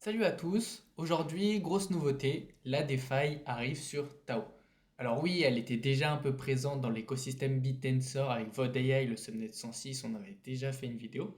Salut à tous, aujourd'hui grosse nouveauté, la DeFi arrive sur Tao. Alors oui, elle était déjà un peu présente dans l'écosystème BitTensor avec VodAI, le subnet 106, on avait déjà fait une vidéo.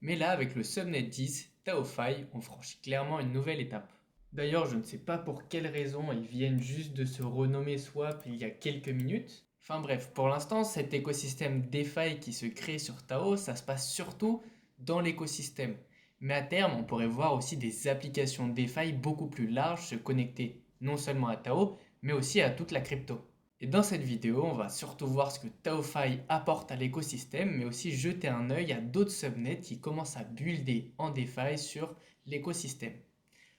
Mais là, avec le subnet 10, TaoFi, on franchit clairement une nouvelle étape. D'ailleurs, je ne sais pas pour quelle raison ils viennent juste de se renommer Swap il y a quelques minutes. Enfin bref, pour l'instant, cet écosystème DeFi qui se crée sur Tao, ça se passe surtout dans l'écosystème. Mais à terme, on pourrait voir aussi des applications DeFi beaucoup plus larges se connecter non seulement à Tao, mais aussi à toute la crypto. Et dans cette vidéo, on va surtout voir ce que TaoFi apporte à l'écosystème, mais aussi jeter un œil à d'autres subnets qui commencent à builder en DeFi sur l'écosystème.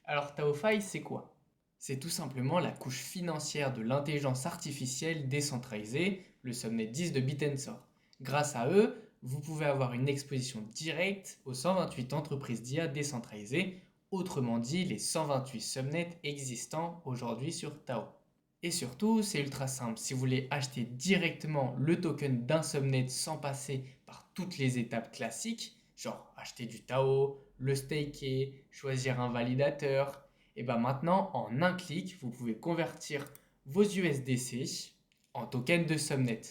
Alors TaoFi, c'est quoi? C'est tout simplement la couche financière de l'intelligence artificielle décentralisée, le subnet 10 de Bitensor. Grâce à eux, vous pouvez avoir une exposition directe aux 128 entreprises d'IA décentralisées, autrement dit les 128 subnets existants aujourd'hui sur Tao. Et surtout, c'est ultra simple. Si vous voulez acheter directement le token d'un subnet sans passer par toutes les étapes classiques, genre acheter du Tao, le staker, choisir un validateur, et bien maintenant, en un clic, vous pouvez convertir vos USDC en token de subnet.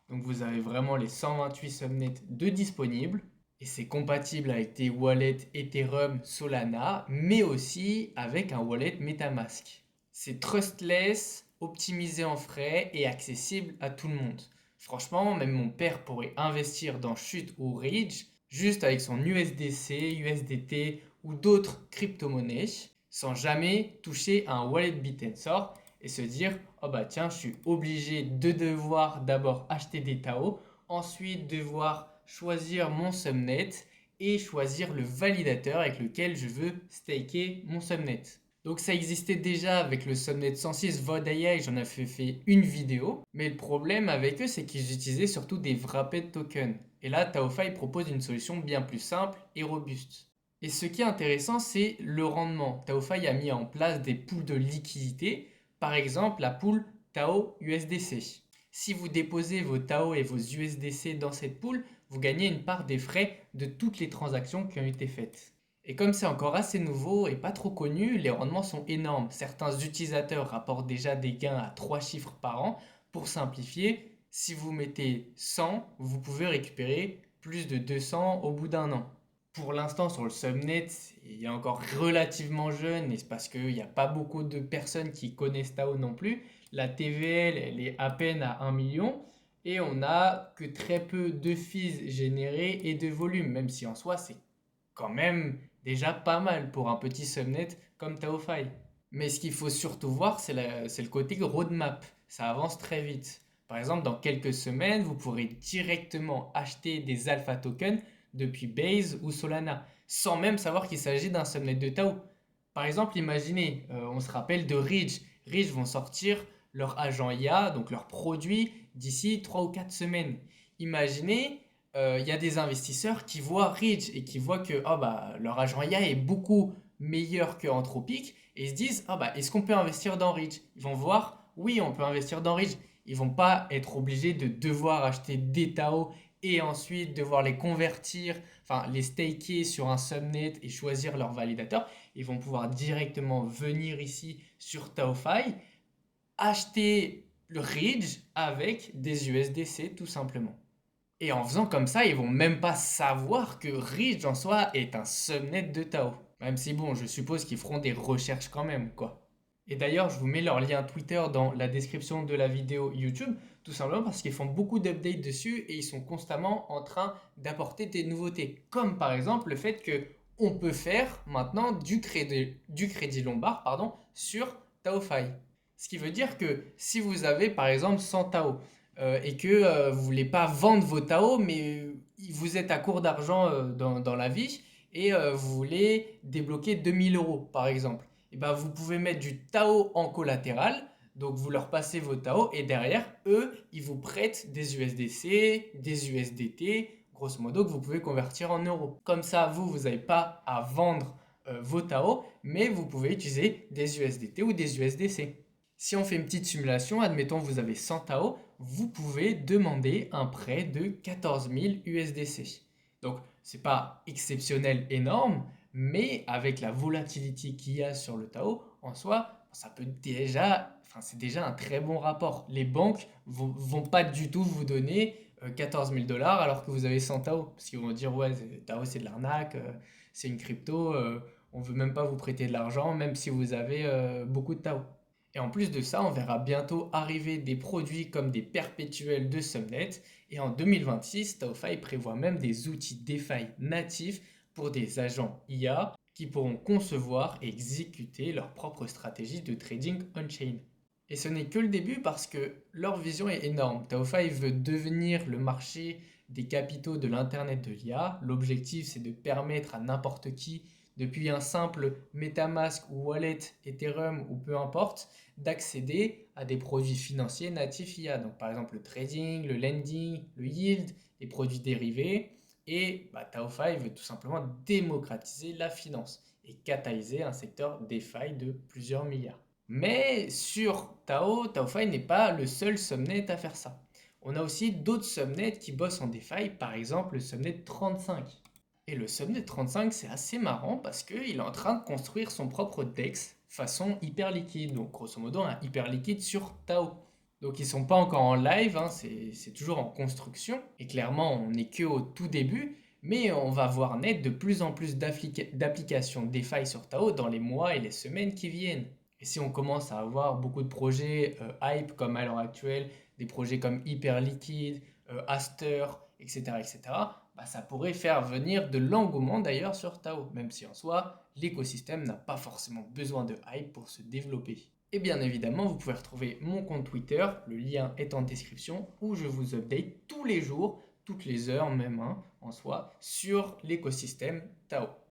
Donc vous avez vraiment les 128 subnets de disponibles. Et c'est compatible avec des wallets Ethereum, Solana, mais aussi avec un wallet MetaMask. C'est trustless, optimisé en frais et accessible à tout le monde. Franchement, même mon père pourrait investir dans Chute ou Ridge juste avec son USDC, USDT ou d'autres crypto-monnaies sans jamais toucher à un wallet Bitensor et se dire oh bah tiens, je suis obligé de devoir d'abord acheter des Tao, ensuite devoir choisir mon subnet et choisir le validateur avec lequel je veux staker mon subnet. Donc ça existait déjà avec le subnet 106 VodAI, j'en avais fait une vidéo. Mais le problème avec eux, c'est qu'ils utilisaient surtout des wrapped tokens. Et là, TaoFi propose une solution bien plus simple et robuste. Et ce qui est intéressant, c'est le rendement. TaoFi a mis en place des pools de liquidité, par exemple la pool Tao USDC. Si vous déposez vos Tao et vos USDC dans cette pool, vous gagnez une part des frais de toutes les transactions qui ont été faites. Et comme c'est encore assez nouveau et pas trop connu, les rendements sont énormes. Certains utilisateurs rapportent déjà des gains à 3 chiffres par an. Pour simplifier, si vous mettez 100, vous pouvez récupérer plus de 200 au bout d'un an. Pour l'instant, sur le subnet, il est encore relativement jeune et c'est parce qu'il n'y a pas beaucoup de personnes qui connaissent Tao non plus. La TVL, elle est à peine à 1 million et on n'a que très peu de fees générés et de volume, même si en soi, c'est quand même déjà pas mal pour un petit subnet comme TaoFi. Mais ce qu'il faut surtout voir, c'est le côté roadmap. Ça avance très vite. Par exemple, dans quelques semaines, vous pourrez directement acheter des alpha tokens depuis Base ou Solana, sans même savoir qu'il s'agit d'un subnet de Tao. Par exemple, imaginez, on se rappelle de Ridge. Ridge vont sortir leur agent IA, donc leur produit, d'ici 3 ou 4 semaines. Imaginez, il y a des investisseurs qui voient Ridge et qui voient que oh bah, leur agent IA est beaucoup meilleur que Anthropic et ils se disent ah bah, est-ce qu'on peut investir dans Ridge? Ils vont voir oui, on peut investir dans Ridge. Ils vont pas être obligés de devoir acheter des Tao et ensuite devoir les convertir, enfin les staker sur un subnet et choisir leur validateur. Ils vont pouvoir directement venir ici sur TaoFi, acheter le Ridge avec des USDC tout simplement. Et en faisant comme ça, ils vont même pas savoir que Ridge en soi est un subnet de Tao. Même si bon, je suppose qu'ils feront des recherches quand même, quoi. Et d'ailleurs, je vous mets leur lien Twitter dans la description de la vidéo YouTube, tout simplement parce qu'ils font beaucoup d'updates dessus et ils sont constamment en train d'apporter des nouveautés. Comme par exemple le fait que on peut faire maintenant du crédit lombard pardon, sur TaoFi. Ce qui veut dire que si vous avez par exemple 100 Tao et que vous ne voulez pas vendre vos Tao, mais vous êtes à court d'argent dans la vie et vous voulez débloquer 2 000 € par exemple, et ben vous pouvez mettre du Tao en collatéral. Donc vous leur passez vos Tao et derrière, eux, ils vous prêtent des USDC, des USDT, grosso modo, que vous pouvez convertir en euros. Comme ça, vous n'avez pas à vendre vos Tao, mais vous pouvez utiliser des USDT ou des USDC. Si on fait une petite simulation, admettons vous avez 100 Tao, vous pouvez demander un prêt de 14 000 USDC. Donc, c'est pas exceptionnel énorme, Mais avec la volatilité qu'il y a sur le Tao, en soi, ça peut déjà, enfin, c'est déjà un très bon rapport. Les banques vont pas du tout vous donner 14 000 dollars alors que vous avez 100 Tao. Parce qu'ils vont dire, ouais, Tao c'est de l'arnaque, c'est une crypto, on veut même pas vous prêter de l'argent, même si vous avez beaucoup de Tao. Et en plus de ça, on verra bientôt arriver des produits comme des perpétuels de Subnet. Et en 2026, TaoFi prévoit même des outils DeFi natifs pour des agents IA qui pourront concevoir et exécuter leur propre stratégie de trading on-chain. Et ce n'est que le début parce que leur vision est énorme. TaoFi veut devenir le marché des capitaux de l'Internet de l'IA. L'objectif, c'est de permettre à n'importe qui, depuis un simple MetaMask ou wallet Ethereum ou peu importe, d'accéder à des produits financiers natifs IA. Donc par exemple le trading, le lending, le yield, les produits dérivés. Et TaoFi veut tout simplement démocratiser la finance et catalyser un secteur DeFi de plusieurs milliards. Mais sur TaoFi n'est pas le seul subnet à faire ça. On a aussi d'autres subnets qui bossent en DeFi, par exemple le subnet 35. Et le subnet 35, c'est assez marrant parce qu'il est en train de construire son propre DEX façon hyper liquide. Donc grosso modo un hyper liquide sur Tao. Donc ils sont pas encore en live, hein, c'est toujours en construction. Et clairement, on n'est que au tout début. Mais on va voir naître de plus en plus d'applications DeFi sur Tao dans les mois et les semaines qui viennent. Et si on commence à avoir beaucoup de projets hype comme à l'heure actuelle, des projets comme Hyperliquid, Aster, etc., etc., ça pourrait faire venir de l'engouement d'ailleurs sur Tao, même si en soi, l'écosystème n'a pas forcément besoin de hype pour se développer. Et bien évidemment, vous pouvez retrouver mon compte Twitter, le lien est en description, où je vous update tous les jours, toutes les heures même, hein, en soi, sur l'écosystème Tao.